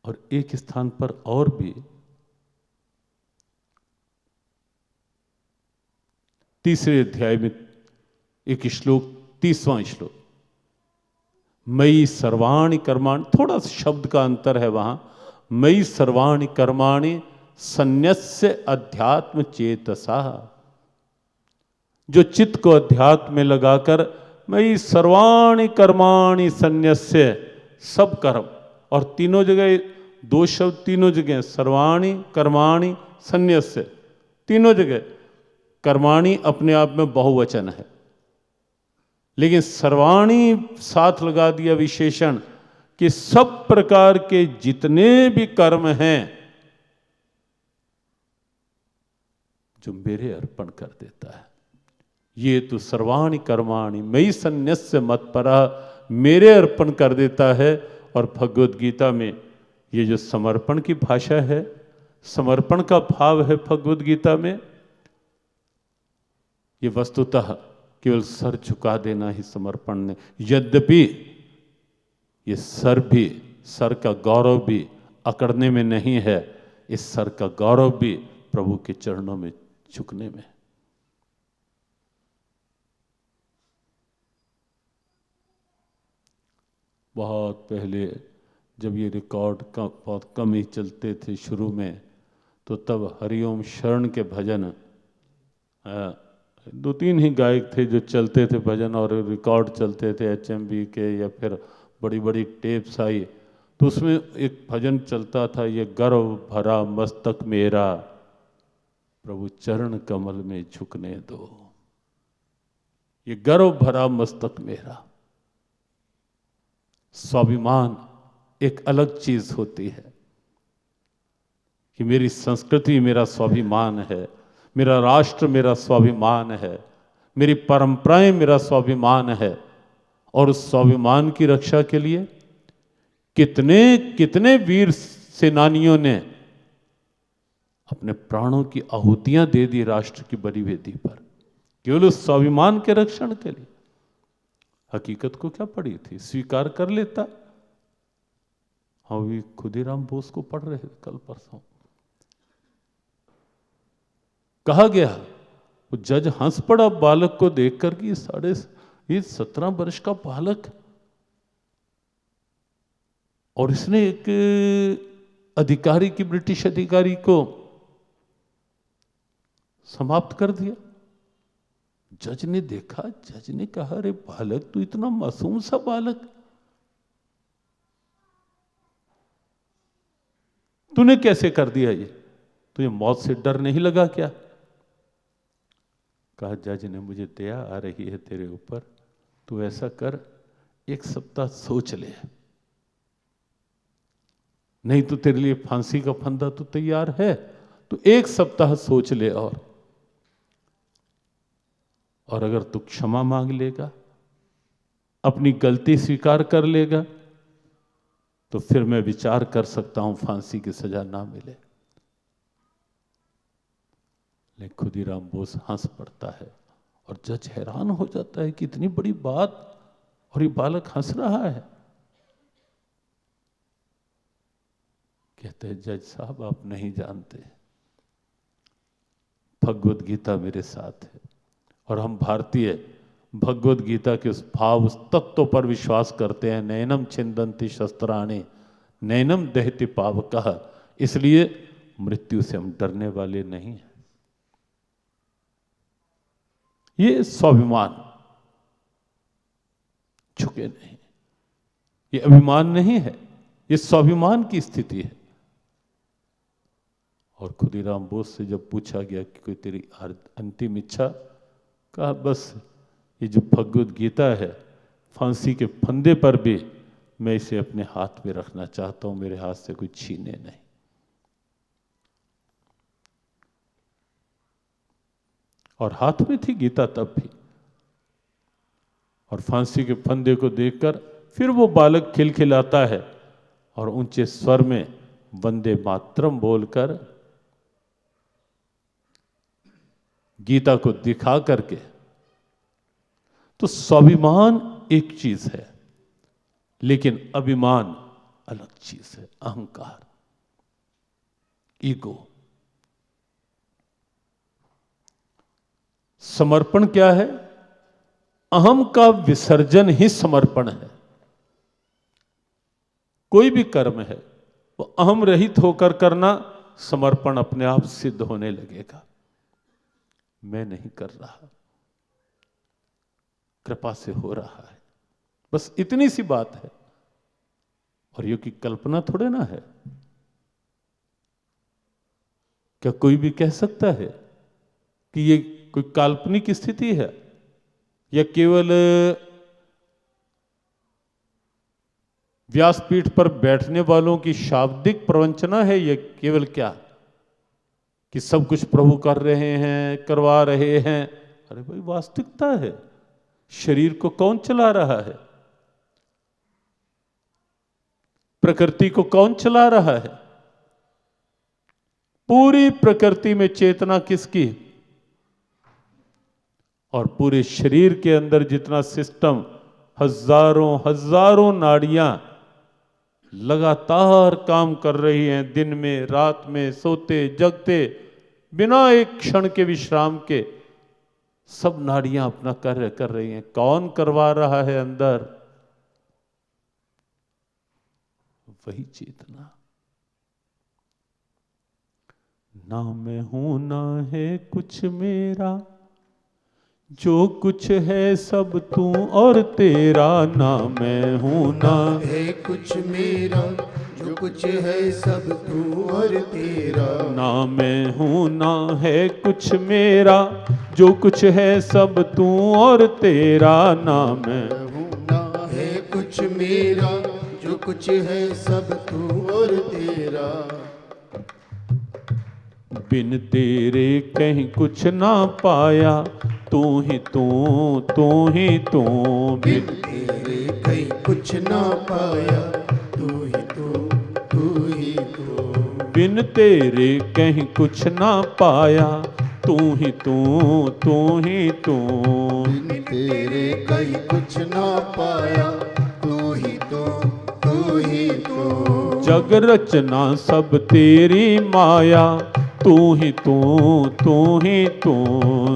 और एक स्थान पर और भी, 3रे अध्याय में एक श्लोक, 30वां श्लोक, मयि सर्वाणि कर्माणि, थोड़ा सा शब्द का अंतर है वहां, मयि सर्वाणि कर्माणि सन्न्यस्य अध्यात्म चेतसा, जो चित्त को अध्यात्म में लगाकर मयि सर्वाणि कर्माणि सन्न्यस्य, सब कर्म, और तीनों जगह दो शब्द, तीनों जगह सर्वाणि कर्माणि सन्न्यस्य, तीनों जगह कर्माणि अपने आप में बहुवचन है, लेकिन सर्वाणि साथ लगा दिया विशेषण, कि सब प्रकार के जितने भी कर्म हैं जो मेरे अर्पण कर देता है। ये तो सर्वाणि कर्माणि मयि सन्न्यस्य मत्परः, मेरे अर्पण कर देता है। और भगवद गीता में ये जो समर्पण की भाषा है, समर्पण का भाव है भगवद गीता में, ये वस्तुतः केवल सर झुका देना ही समर्पण ने, यद्यपि ये सर भी, सर का गौरव भी अकड़ने में नहीं है, इस सर का गौरव भी प्रभु के चरणों में झुकने में। बहुत पहले जब ये रिकॉर्ड का बहुत कम ही चलते थे शुरू में, तो तब हरिओम शरण के भजन 2-3 ही गायक थे जो चलते थे भजन, और रिकॉर्ड चलते थे HMV के, या फिर बड़ी बड़ी टेप्स आई, तो उसमें एक भजन चलता था, ये गर्व भरा मस्तक मेरा प्रभु चरण कमल में झुकने दो। ये गर्व भरा मस्तक मेरा, स्वाभिमान एक अलग चीज होती है, कि मेरी संस्कृति मेरा स्वाभिमान है, मेरा राष्ट्र मेरा स्वाभिमान है, मेरी परंपराएं मेरा स्वाभिमान है। और उस स्वाभिमान की रक्षा के लिए कितने कितने वीर सेनानियों ने अपने प्राणों की आहुतियां दे दी राष्ट्र की बड़ी वेदी पर, केवल उस स्वाभिमान के रक्षण के लिए। हकीकत को क्या पड़ी थी, स्वीकार कर लेता। हाँ, भी खुदीराम बोस को पढ़ रहे थे कल परसों, कहा गया, वो जज हंस पड़ा बालक को देखकर कि 17 वर्ष का बालक, और इसने एक अधिकारी की, ब्रिटिश अधिकारी को समाप्त कर दिया। जज ने देखा, जज ने कहा, अरे बालक, तू इतना मासूम सा बालक, तूने कैसे कर दिया ये? तुझे मौत से डर नहीं लगा क्या? कहा जज ने मुझे दया आ रही है तेरे ऊपर, तू ऐसा कर 1 सप्ताह सोच ले, नहीं तो तेरे लिए फांसी का फंदा तो तैयार है, तो 1 सप्ताह सोच ले और अगर तू क्षमा मांग लेगा, अपनी गलती स्वीकार कर लेगा, तो फिर मैं विचार कर सकता हूं फांसी की सजा ना मिले। लेकिन खुदीराम बोस हंस पड़ता है और जज हैरान हो जाता है कि इतनी बड़ी बात और ये बालक हंस रहा है। कहते हैं जज साहब आप नहीं जानते, भगवत गीता मेरे साथ है और हम भारतीय भगवत गीता के उस भाव, उस तत्व पर विश्वास करते हैं, नैनम छिंदंती शस्त्राणि नैनम दहति पावकः, इसलिए मृत्यु से हम डरने वाले नहीं हैं। ये स्वाभिमान झुके नहीं, ये अभिमान नहीं है, ये स्वाभिमान की स्थिति है। और खुदीराम बोस से जब पूछा गया कि कोई तेरी अंतिम इच्छा, कहा बस ये जो भगवत गीता है फांसी के फंदे पर भी मैं इसे अपने हाथ में रखना चाहता हूं, मेरे हाथ से कोई छीने नहीं। और हाथ में थी गीता तब भी, और फांसी के फंदे को देखकर फिर वो बालक खिलखिलाता है और ऊंचे स्वर में वंदे मातरम बोलकर गीता को दिखा करके। तो स्वाभिमान एक चीज है, लेकिन अभिमान अलग चीज है, अहंकार, ईगो। समर्पण क्या है? अहम का विसर्जन ही समर्पण है। कोई भी कर्म है वो अहम रहित होकर करना, समर्पण अपने आप सिद्ध होने लगेगा। मैं नहीं कर रहा, कृपा से हो रहा है, बस इतनी सी बात है। और ये की कल्पना थोड़े ना है। क्या कोई भी कह सकता है कि ये कोई काल्पनिक स्थिति है या केवल व्यासपीठ पर बैठने वालों की शाब्दिक प्रवंचना है? या केवल क्या कि सब कुछ प्रभु कर रहे हैं, करवा रहे हैं? अरे भाई वास्तविकता है। शरीर को कौन चला रहा है? प्रकृति को कौन चला रहा है? पूरी प्रकृति में चेतना किसकी? और पूरे शरीर के अंदर जितना सिस्टम, हजारों हजारों नाड़ियां लगातार काम कर रही हैं, दिन में रात में, सोते जगते, बिना एक क्षण के विश्राम के, सब नाड़ियां अपना कार्य कर रही हैं। कौन करवा रहा है अंदर? वही चेतना। ना मैं हूं ना है कुछ मेरा, जो कुछ है सब तू और तेरा। ना मैं हूं ना
है कुछ मेरा, जो कुछ है सब तू और तेरा।
ना मैं हूं ना है कुछ मेरा, जो कुछ है सब तू और तेरा। ना मैं
हूं ना है कुछ मेरा, जो कुछ है सब तू और तेरा।
बिन तेरे कहीं कुछ ना पाया, तू ही तू, तू ही तू।
बिन तेरे कहीं कुछ ना पाया, तू ही तू, तू ही तू।
बिन तेरे कहीं कुछ ना पाया, तू ही तू, तू ही तू।
बिन तेरे कहीं कुछ ना पाया, तू ही तू, तू ही तू।
जग रचना सब तेरी माया, तू ही तू, तू ही तू।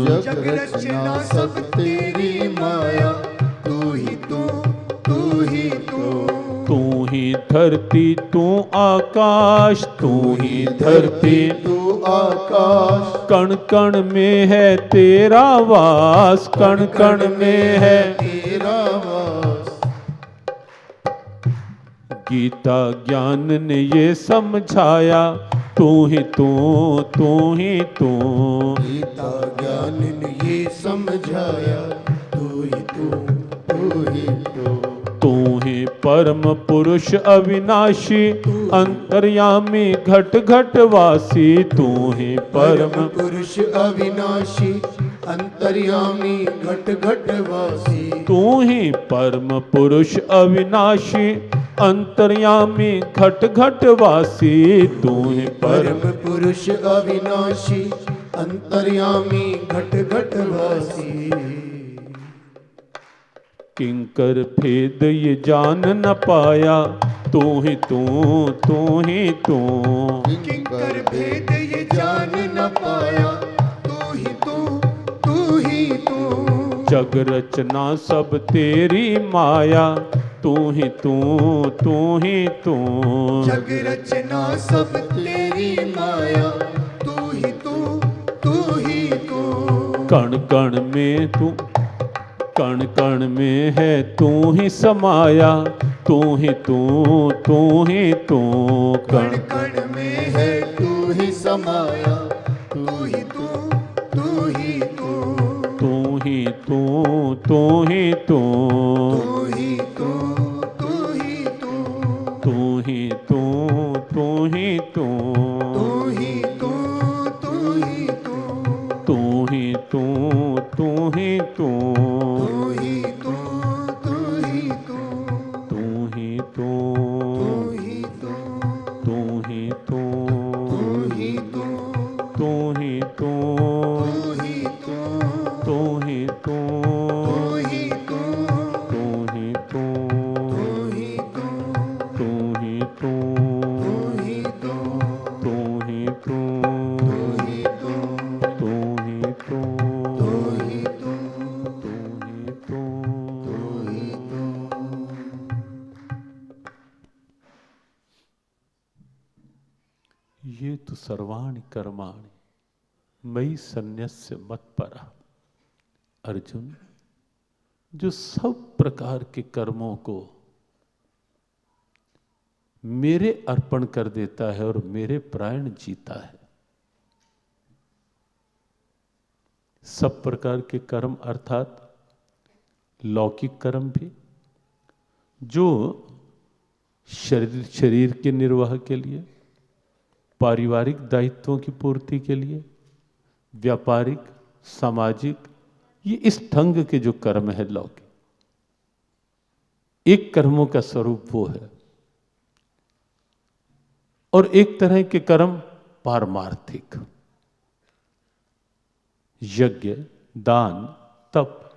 जग रचना सब तेरी माया, तू ही तू, तू ही तू।
तू ही धरती तू आकाश, तू ही धरती
तू आकाश।
कण कण में है तेरा वास, कण कण में है
तेरा वास।
गीता ज्ञान ने ये समझाया, तू ही तू, तू ही तू।
गीता ज्ञान ने ये समझाया, तू ही तू, तू ही तू।
तू ही परम पुरुष अविनाशी, अंतर्यामी घट घट वासी। तू ही परम
पुरुष अविनाशी, अंतर्यामी घट घट वासी।
तू ही परम पुरुष अविनाशी, अंतर्यामी घट घट वासी। तू ही परम
परम पुरुष अविनाशी, अंतर्यामी घट घट वासी।
किंकर भेद ये जान न पाया, तू ही तू, तू ही तू।
किंकर भेद ये जान न पाया, तू ही तू, तू ही तू।
जग रचना सब तेरी माया, तू ही तू, तू ही तू।
जग रचना सब तेरी माया, तू ही तू, तू ही तू।
कण कण में तू, कण कण में है तू ही समाया, तू ही तू, तू ही तू।
कण कण में है तू ही समाया, तू ही तू, तू ही तू।
तू ही तू, तू ही तू।
तू ही तू, तू ही तू।
तू ही तू, तू ही तू।
तू ही तू, तू ही तू।
तू ही तू, तू ही तू।
तू ही तू, तू ही तू।
तू ही तू,
तू ही तू।
तू ही तू।
तू ही तू।
तू ही तू,
तू ही तू।
तू ही तू।
तू ही तू।
तू ही तू,
तू ही तू।
तू ही तू।
तू ही तू।
तू ही तू,
तू ही तू।
तू ही तू।
तू ही तू।
तू ही तू।
तू ही तू।
ये तो सर्वाणि कर्माणि मयि सन्न्यस्य मत्परः। अर्जुन, जो सब प्रकार के कर्मों को मेरे अर्पण कर देता है और मेरे प्राण जीता है। सब प्रकार के कर्म अर्थात लौकिक कर्म भी, जो शरीर के निर्वाह के लिए, पारिवारिक दायित्वों की पूर्ति के लिए, व्यापारिक, सामाजिक, ये इस ढंग के जो कर्म है लौकिक, एक कर्मों का स्वरूप वो है। और एक तरह के कर्म पारमार्थिक, यज्ञ, दान, तप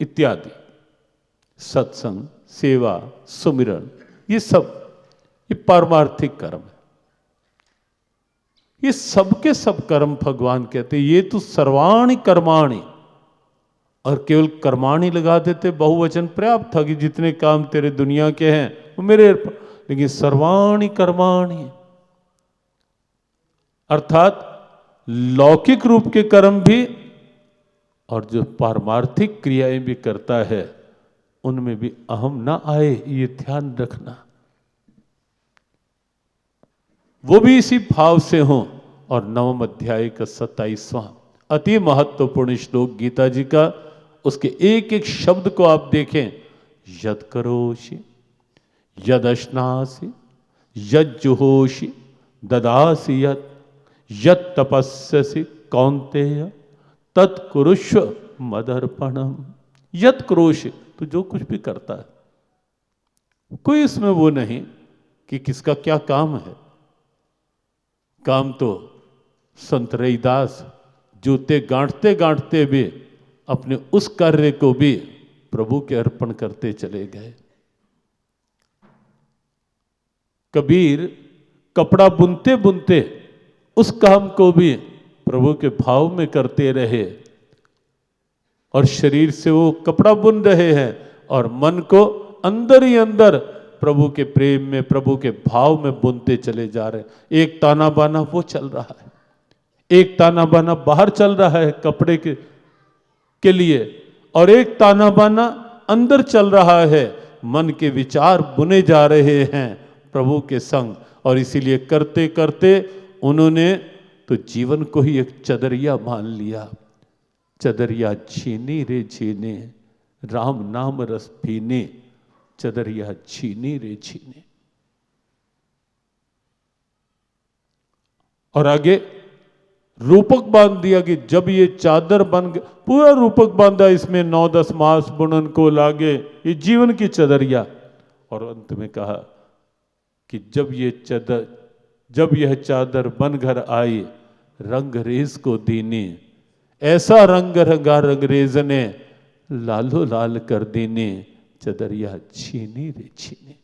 इत्यादि, सत्संग, सेवा, सुमिरन, ये सब ये पारमार्थिक कर्म है। ये सबके सब कर्म भगवान कहते हैं ये तो सर्वाणि कर्माणि, और केवल कर्माणि लगा देते, बहुवचन पर्याप्त था कि जितने काम तेरे दुनिया के हैं वो मेरे अर्पण, लेकिन सर्वाणि कर्माणि अर्थात लौकिक रूप के कर्म भी और जो पारमार्थिक क्रियाएं भी करता है उनमें भी अहम ना आए, ये ध्यान रखना। वो भी इसी भाव से हो। और नवम अध्याय का 27वां अति महत्वपूर्ण श्लोक गीता जी का, उसके एक एक शब्द को आप देखें। यद करोषि यद अश्नासि यद जुहोषि ददासि यत् यत् तपस्यसि कौन्तेय तत्कुरुष्व मदर्पणम। यद करोषि, तो जो कुछ भी करता है, कोई इसमें वो नहीं कि किसका क्या काम है। काम तो संत रैदास जूते गांठते गांठते भी अपने उस कार्य को भी प्रभु के अर्पण करते चले गए। कबीर कपड़ा बुनते बुनते उस काम को भी प्रभु के भाव में करते रहे, और शरीर से वो कपड़ा बुन रहे हैं और मन को अंदर ही अंदर प्रभु के प्रेम में, प्रभु के भाव में बुनते चले जा रहे हैं। एक ताना बाना वो चल रहा है, एक ताना बाना बाहर चल रहा है कपड़े के लिए, और एक ताना बाना अंदर चल रहा है मन के विचार बुने जा रहे हैं प्रभु के संग। और इसीलिए करते करते उन्होंने तो जीवन को ही एक चदरिया मान लिया। चदरिया छीनी रे छीने, राम नाम रस पीने, चदरिया छीनी रे छीने। और आगे रूपक बांध दिया कि जब ये चादर बन गए, पूरा रूपक बांधा, इसमें 9-10 मास बुनन को लागे, ये जीवन की चदरिया। और अंत में कहा कि जब यह चादर बन घर आई, रंग रेज को दीनी, ऐसा रंग रंगा रंगरेज ने, लालो लाल कर दीनी, चदरिया छीनी रे छीनी।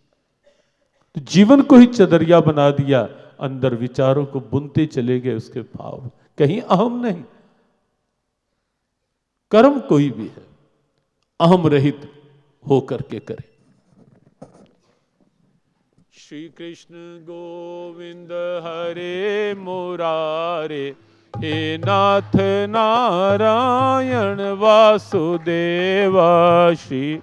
तो जीवन को ही चदरिया बना दिया, अंदर विचारों को बुनते चले गए उसके भाव। कहीं अहम नहीं, कर्म कोई भी है अहम रहित हो करके करे। श्री कृष्ण गोविंद हरे मुरारे, हे नाथ नारायण वासुदेवा। श्री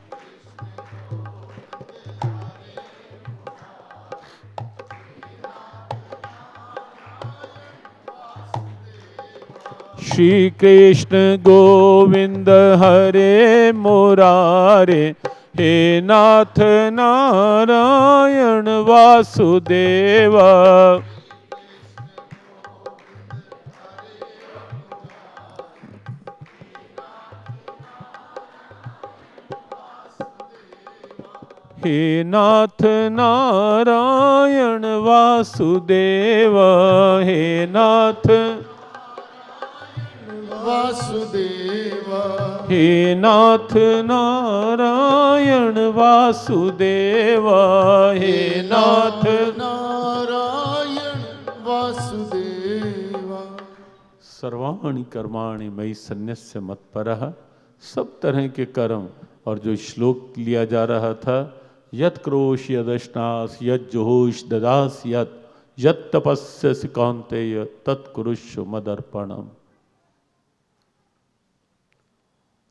श्री कृष्ण गोविंद हरे मुरारे, हे नाथ नारायण वासुदेवा। हे नाथ नारायण वासुदेवा, हे नाथ
वासुदेवा,
हे नाथ नारायण वासुदेवा, हे नाथ
नारायण वासुदेवा।
सर्वाणि कर्माणि मयि सन्न्यस्य मत्परः। सब तरह के कर्म। और जो श्लोक लिया जा रहा था, यत् क्रोश यदश्नास यत् जुहोश ददास यत् तपस्यसि कौन्तेय तत्कुरुष्व मदर्पणम।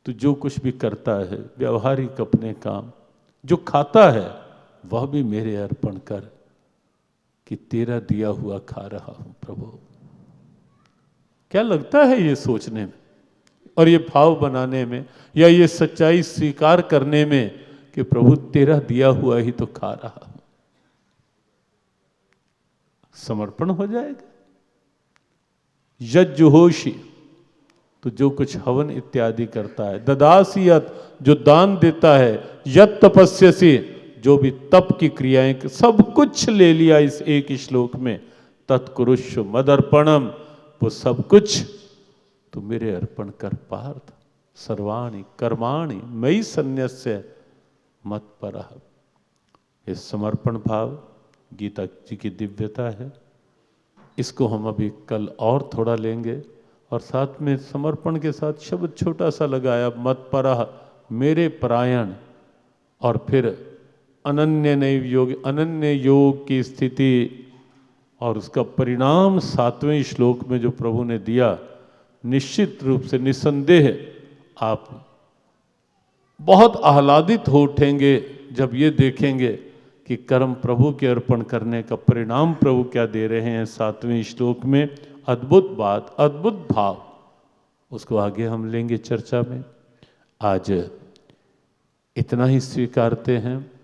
तो जो कुछ भी करता है व्यवहारिक अपने काम, जो खाता है वह भी मेरे अर्पण कर, कि तेरा दिया हुआ खा रहा हूं प्रभु। क्या लगता है ये सोचने में और ये भाव बनाने में, या ये सच्चाई स्वीकार करने में कि प्रभु तेरा दिया हुआ ही तो खा रहा हूं। समर्पण हो जाएगा। यज्जुहोषी, तो जो कुछ हवन इत्यादि करता है, ददासियत, जो दान देता है, यत तपस्यसि, जो भी तप की क्रियाएं, सब कुछ ले लिया इस एक श्लोक में। तत्कुरुष्व मदर्पणम, वो सब कुछ तो मेरे अर्पण कर पार्थ। सर्वाणि कर्माणि मयि सन्न्यस्य मत्परः। ये समर्पण भाव गीता जी की दिव्यता है। इसको हम अभी कल और थोड़ा लेंगे। और साथ में समर्पण के साथ शब्द छोटा सा लगाया, मत्परः, मेरे परायण। और फिर अनन्य नैव योग, अनन्य योग की स्थिति और उसका परिणाम 7वें श्लोक में जो प्रभु ने दिया, निश्चित रूप से निसंदेह आप बहुत आह्लादित हो उठेंगे जब ये देखेंगे कि कर्म प्रभु के अर्पण करने का परिणाम प्रभु क्या दे रहे हैं 7वें श्लोक में। अद्भुत बात, अद्भुत भाव, उसको आगे हम लेंगे चर्चा में। आज इतना ही स्वीकारते हैं।